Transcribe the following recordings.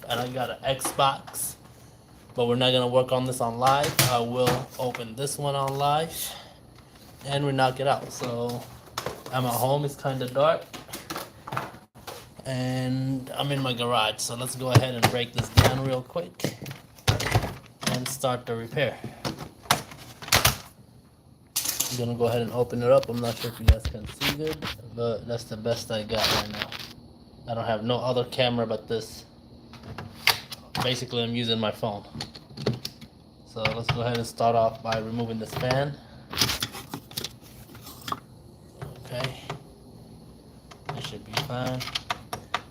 and I got an Xbox, but we're not gonna work on this on live. I will open this one on live, and we knock it out. So I'm at home. It's kind of dark, and I'm in my garage. So let's go ahead and break this down real quick and start the repair. I'm gonna go ahead and open it up. I'm not sure if you guys can see good, but that's the best I got right now. I don't have no other camera but this. Basically, I'm using my phone. So let's go ahead and start off by removing this fan. Okay, it should be fine.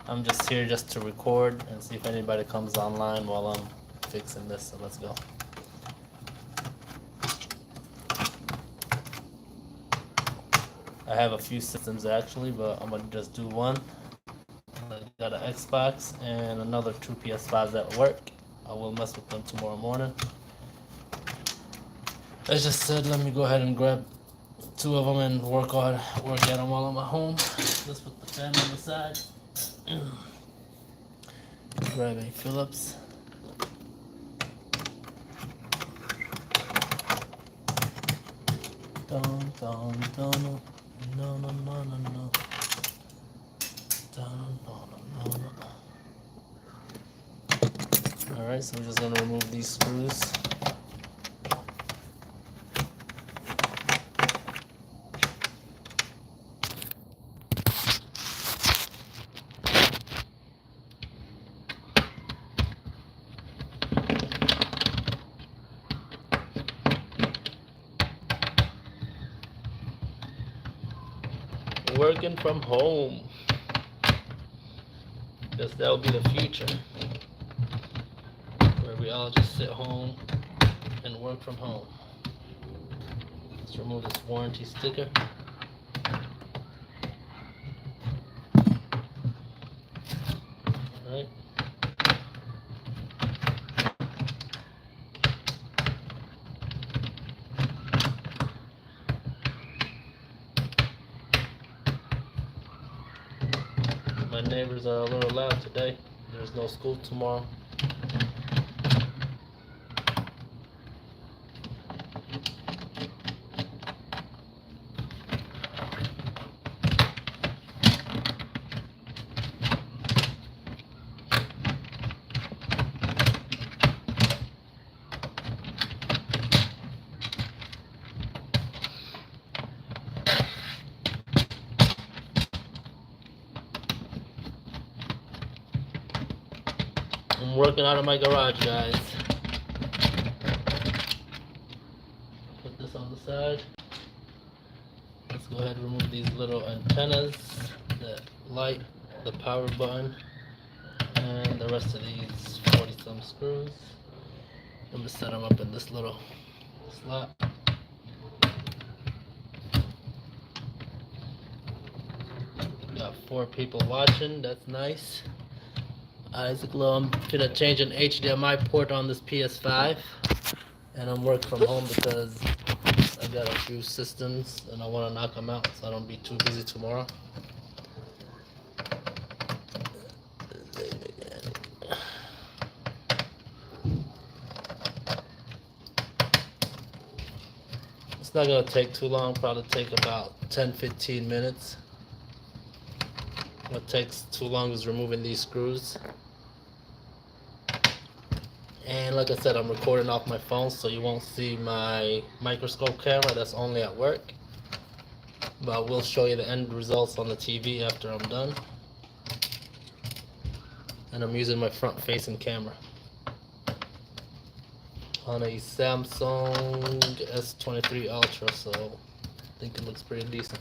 I'm just here just to record and see if anybody comes online while I'm fixing this. So let's go. I have a few systems actually, but I'm gonna just do one. I got an Xbox and another 2 PS5s at work. I will mess with them tomorrow morning. I just said let me go ahead and grab 2 of them and work at them while I'm at home. Let's put the fan on the side. Grab a Phillips. Dun, dun, dun, no, no, no, no, no. Dun, no, no, no, no. Alright, so we're just gonna remove these screws. Working from home. Guess that'll be the future. Where we all just sit home and work from home. Let's remove this warranty sticker. Alright. My neighbors are a little loud today. There's no school tomorrow. I'm working out of my garage, guys. Put this on the side. Let's go ahead and remove these little antennas, the light, the power button, and the rest of these 40-some screws. I'm gonna set them up in this little slot. Got 4 people watching, that's nice. Isaac Lowe, I'm gonna change an HDMI port on this PS5, and I'm working from home because I got a few systems and I want to knock them out so I don't be too busy tomorrow. It's not gonna take too long, probably take about 10-15 minutes. What takes too long is removing these screws. And like I said, I'm recording off my phone, so you won't see my microscope camera. That's only at work. But I will show you the end results on the TV after I'm done. And I'm using my front-facing camera on a Samsung S23 Ultra, so I think it looks pretty decent.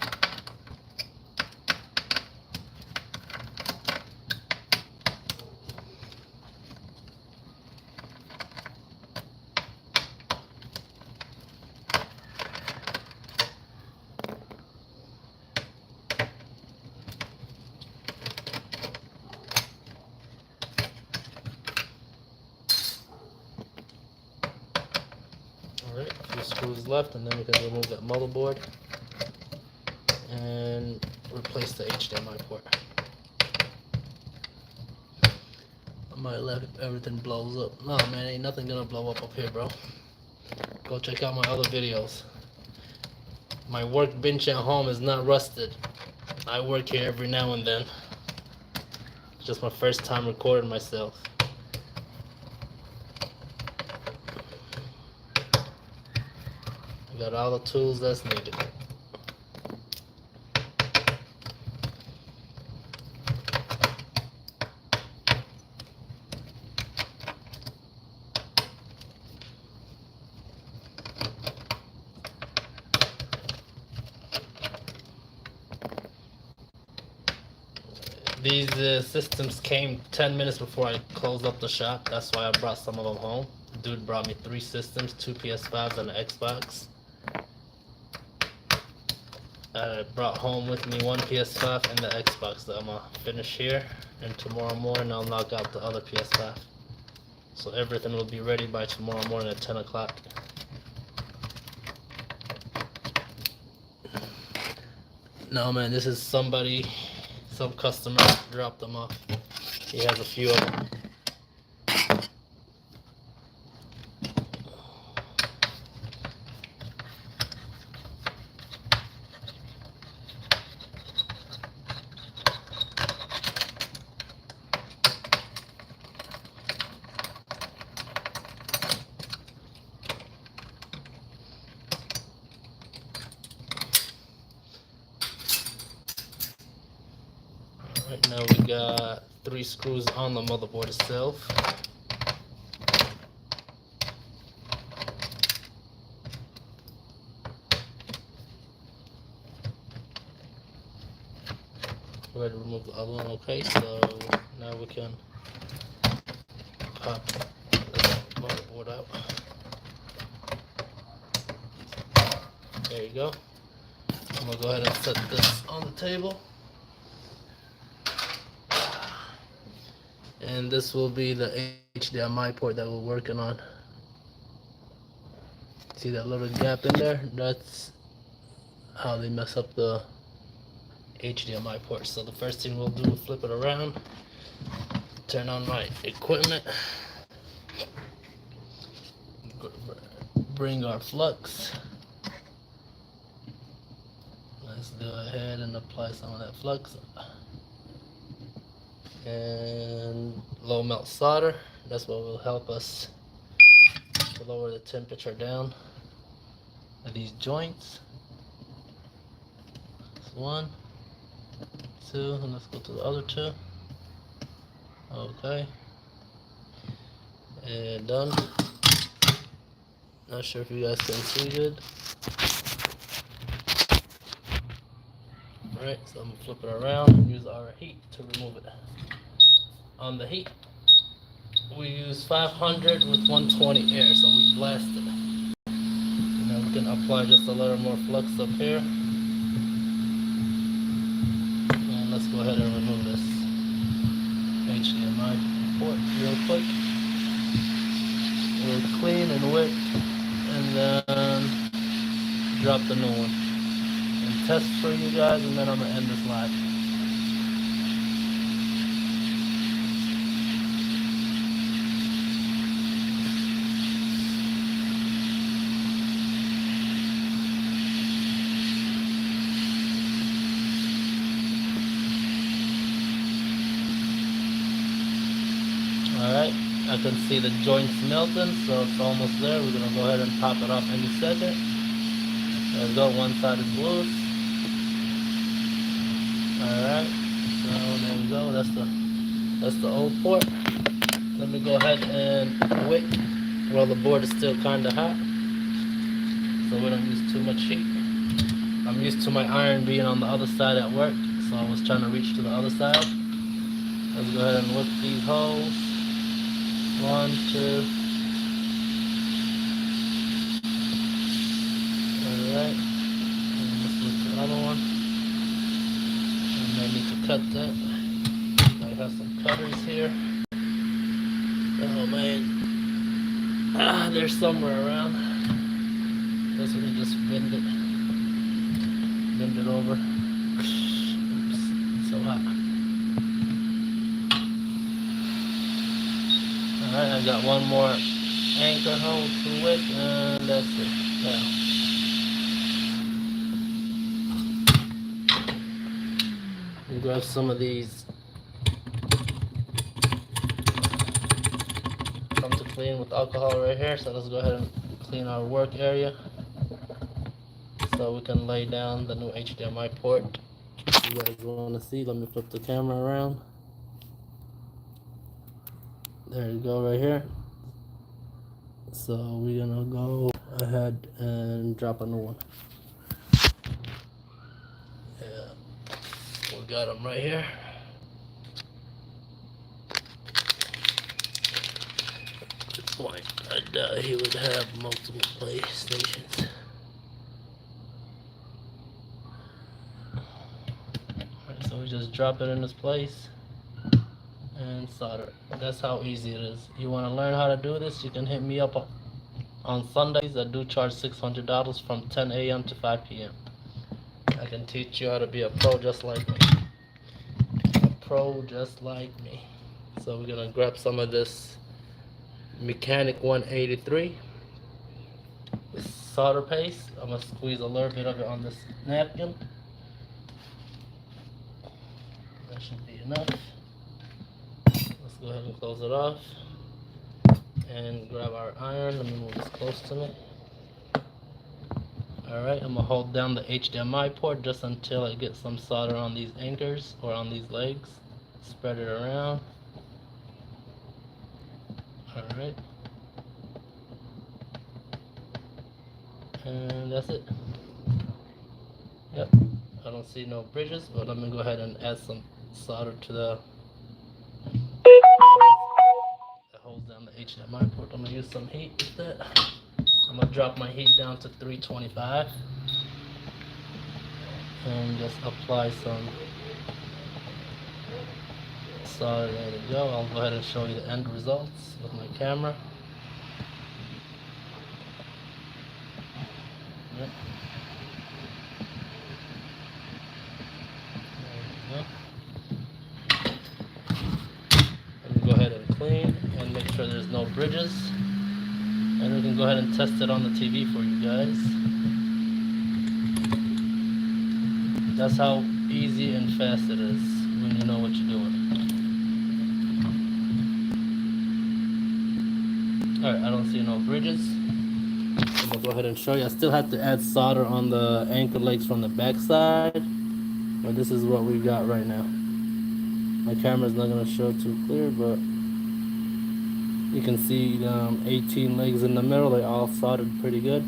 Alright, a few screws left, and then we can remove that motherboard and replace the HDMI port. I'm Might let everything blows up. No man, ain't nothing gonna blow up here, bro. Go check out my other videos. My workbench at home is not rusted. I work here every now and then. It's just my first time recording myself. I got all the tools that's needed. These systems came 10 minutes before I closed up the shop. That's why I brought some of them home. The dude brought me 3 systems, 2 PS5s and an Xbox. I brought home with me 1 PS5 and the Xbox that I'm gonna finish here. And tomorrow morning I'll knock out the other PS5. So everything will be ready by tomorrow morning at 10 o'clock. No man, this is somebody... Some customer dropped them off. He has a few of them. Right now we got 3 screws on the motherboard itself. Go ahead and remove the other one. Okay, so now we can pop the motherboard out. There you go. I'm gonna go ahead and set this on the table. And this will be the HDMI port that we're working on. See that little gap in there? That's how they mess up the HDMI port. So the first thing we'll do is flip it around, turn on my equipment, bring our flux. Let's go ahead and apply some of that flux. And low melt solder, that's what will help us to lower the temperature down of these joints. That's 1, 2, and let's go to the other 2. Okay, and done. Not sure if you guys can see good. Alright, so I'm gonna flip it around and use our heat to remove it. On the heat, we use 500 with 120 air, so we blast it. And then we can apply just a little more flux up here. And let's go ahead and remove this HDMI port real quick. Real clean and wet, and then drop the new one. And test for you guys, and then I'm gonna end this live. Alright, I can see the joints melting, so it's almost there. We're going to go ahead and pop it off any second. There we go, one side is loose. Alright, so there we go, that's the old port. Let me go ahead and wait while the board is still kind of hot, so we don't use too much heat. I'm used to my iron being on the other side at work, so I was trying to reach to the other side. Let's go ahead and whip these holes. 1, 2. Alright. And let's look at the other one. And I need to cut that. I have some cutters here. Oh man. They're somewhere around. Guess we can just bend it. Bend it over. Oops. It's so hot. Alright, I got one more anchor hole to it, and that's it. Now, grab some of these. Come to clean with alcohol right here, so let's go ahead and clean our work area so we can lay down the new HDMI port. You guys want to see? Let me flip the camera around. There you go, right here. So we're gonna go ahead and drop a new one. Yeah, we got them right here. Point, I doubt he would have multiple PlayStations. Alright, so we just drop it in this place and solder it. That's how easy it is. You want to learn how to do this, you can hit me up on Sundays. I do charge $600 from 10 a.m. to 5 p.m. I can teach you how to be a pro just like me. A pro just like me. So we're gonna grab some of this Mechanic 183 solder paste. I'm gonna squeeze a little bit of it on this napkin. That should be enough. Let's go ahead and close it off and grab our iron. Let me move this close to me. Alright, I'm gonna hold down the HDMI port just until I get some solder on these anchors or on these legs. Spread it around. Alright. And that's it. Yep. I don't see no bridges, but let me go ahead and add some solder to the that holds down the HDMI port. I'm gonna use some heat with that. I'm gonna drop my heat down to 325 and just apply some solder. There we go. I'll go ahead and show you the end results with my camera. Yep. There we go. Let me go ahead and clean and make sure there's no bridges. And we can go ahead and test it on the TV for you guys. That's how easy and fast it is when you know what you're doing. Alright, I don't see no bridges. I'm gonna go ahead and show you. I still have to add solder on the anchor legs from the back side, but this is what we got right now. My camera's not gonna show too clear, but you can see 18 legs in the middle. They all soldered pretty good.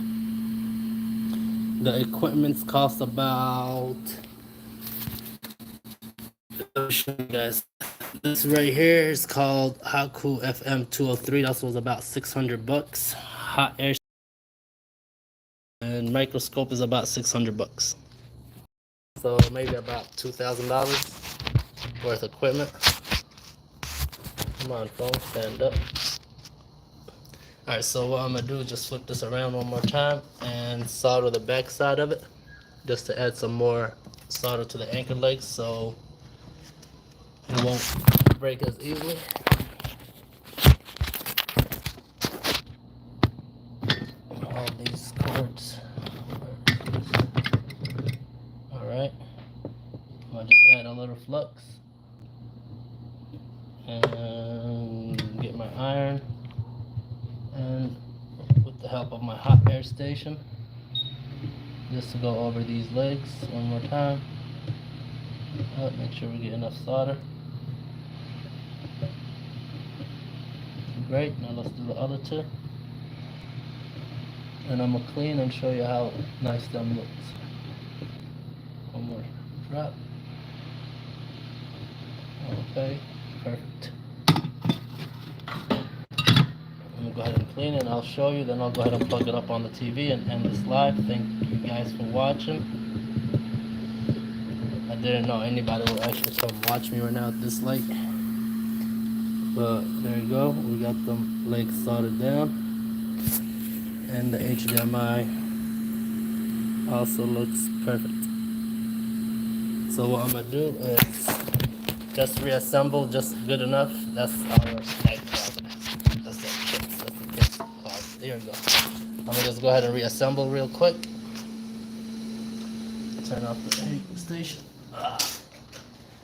The equipment's cost about, let me show you guys. This right here is called Haku FM 203. That was about 600 bucks. Hot air and microscope is about 600 bucks. So maybe about $2,000 worth of equipment. Come on, phone, stand up. Alright, so what I'm gonna do is just flip this around one more time and solder the back side of it, just to add some more solder to the anchor legs so it won't break as easily. All these cords. Alright, I'm gonna just add a little flux and get my iron, and with the help of my hot air station, just to go over these legs one more time. Make sure we get enough solder. Great, now let's do the other two. And I'm gonna clean and show you how nice them looks. One more drop. Okay, perfect. I'm gonna go ahead and clean it and I'll show you, then I'll go ahead and plug it up on the TV and end this live. Thank you guys for watching. I didn't know anybody would actually come watch me right now at this late. But there you go, we got the legs soldered down. And the HDMI also looks perfect. So what I'm gonna do is just reassemble just good enough. That's our snag closet. Here we go. I'm gonna just go ahead and reassemble real quick. Turn off the heat station.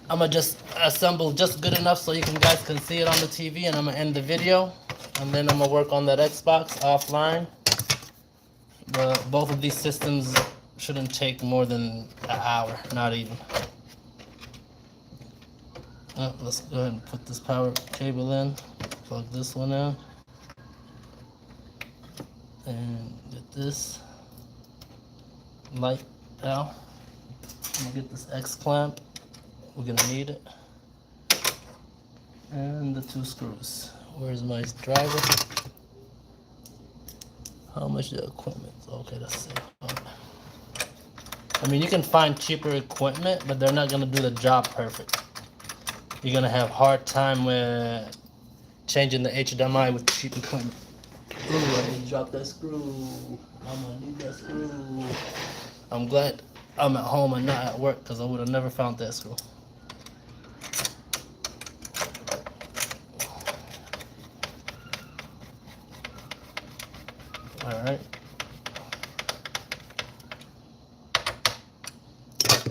I'm gonna just assemble just good enough so you guys can see it on the TV, and I'm gonna end the video, and then I'm gonna work on that Xbox offline. But both of these systems shouldn't take more than an hour, not even. Let's go ahead and put this power cable in, plug this one in, and get this light out. I'm gonna get this X clamp, we're gonna need it, and the 2 screws. Where's my driver? How much the equipment? Okay, that's it. I mean, you can find cheaper equipment, but they're not gonna do the job perfect. You're gonna have hard time with changing the HDMI with cheap equipment. Ooh, I didn't drop that screw. I'm gonna need that screw. I'm glad I'm at home and not at work, because I would have never found that screw. Alright.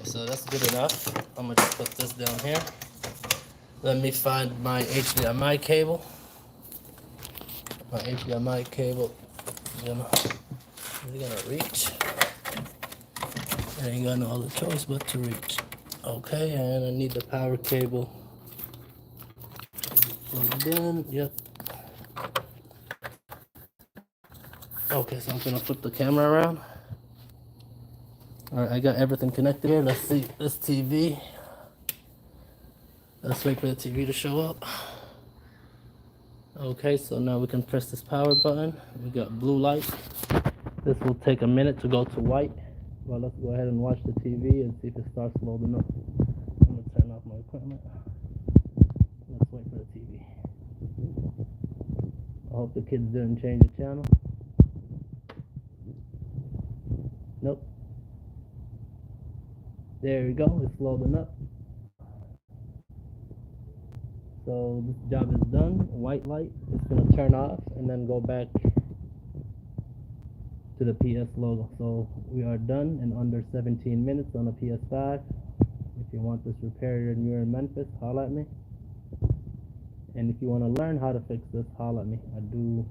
So that's good enough. I'm gonna just put this down here. Let me find my HDMI cable. My HDMI cable is gonna reach. I ain't got no other choice but to reach. Okay, and I need the power cable plugged in. Yep. Okay, so I'm gonna flip the camera around. Alright, I got everything connected here. Let's see this TV. Let's wait for the TV to show up. Okay, so now we can press this power button. We got blue light. This will take a minute to go to white. Well, let's go ahead and watch the TV and see if it starts loading up. I'm gonna turn off my equipment. Let's wait for the TV. I hope the kids didn't change the channel. Nope. There we go, it's loading up. So this job is done. White light, it's gonna turn off and then go back to the PS logo. So we are done in under 17 minutes on a PS5. If you want this repaired and you're in Memphis, holla at me. And if you want to learn how to fix this, holla at me. I do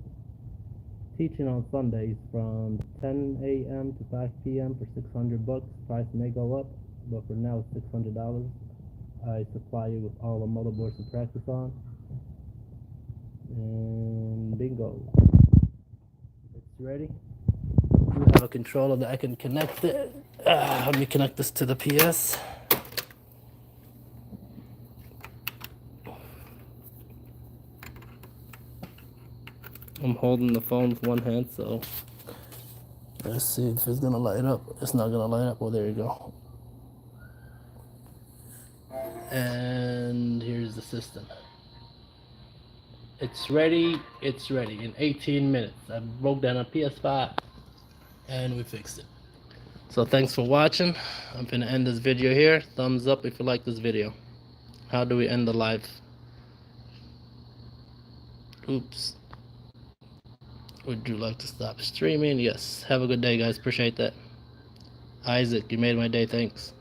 teaching on Sundays from 10 a.m. to 5 p.m. for $600. Price may go up, but for now it's $600. I supply you with all the motherboards to practice on. And bingo. It's ready. I have a controller that I can connect it. Let me connect this to the PS. I'm holding the phone with one hand, so let's see if it's gonna light up. It's not gonna light up. Oh, there you go. And here's the system. It's ready. It's ready in 18 minutes. I broke down a PS5 and we fixed it. So thanks for watching. I'm gonna end this video here. Thumbs up if you like this video. How do we end the live? Oops. Would you like to stop streaming? Yes. Have a good day, guys. Appreciate that. Isaac, you made my day. Thanks.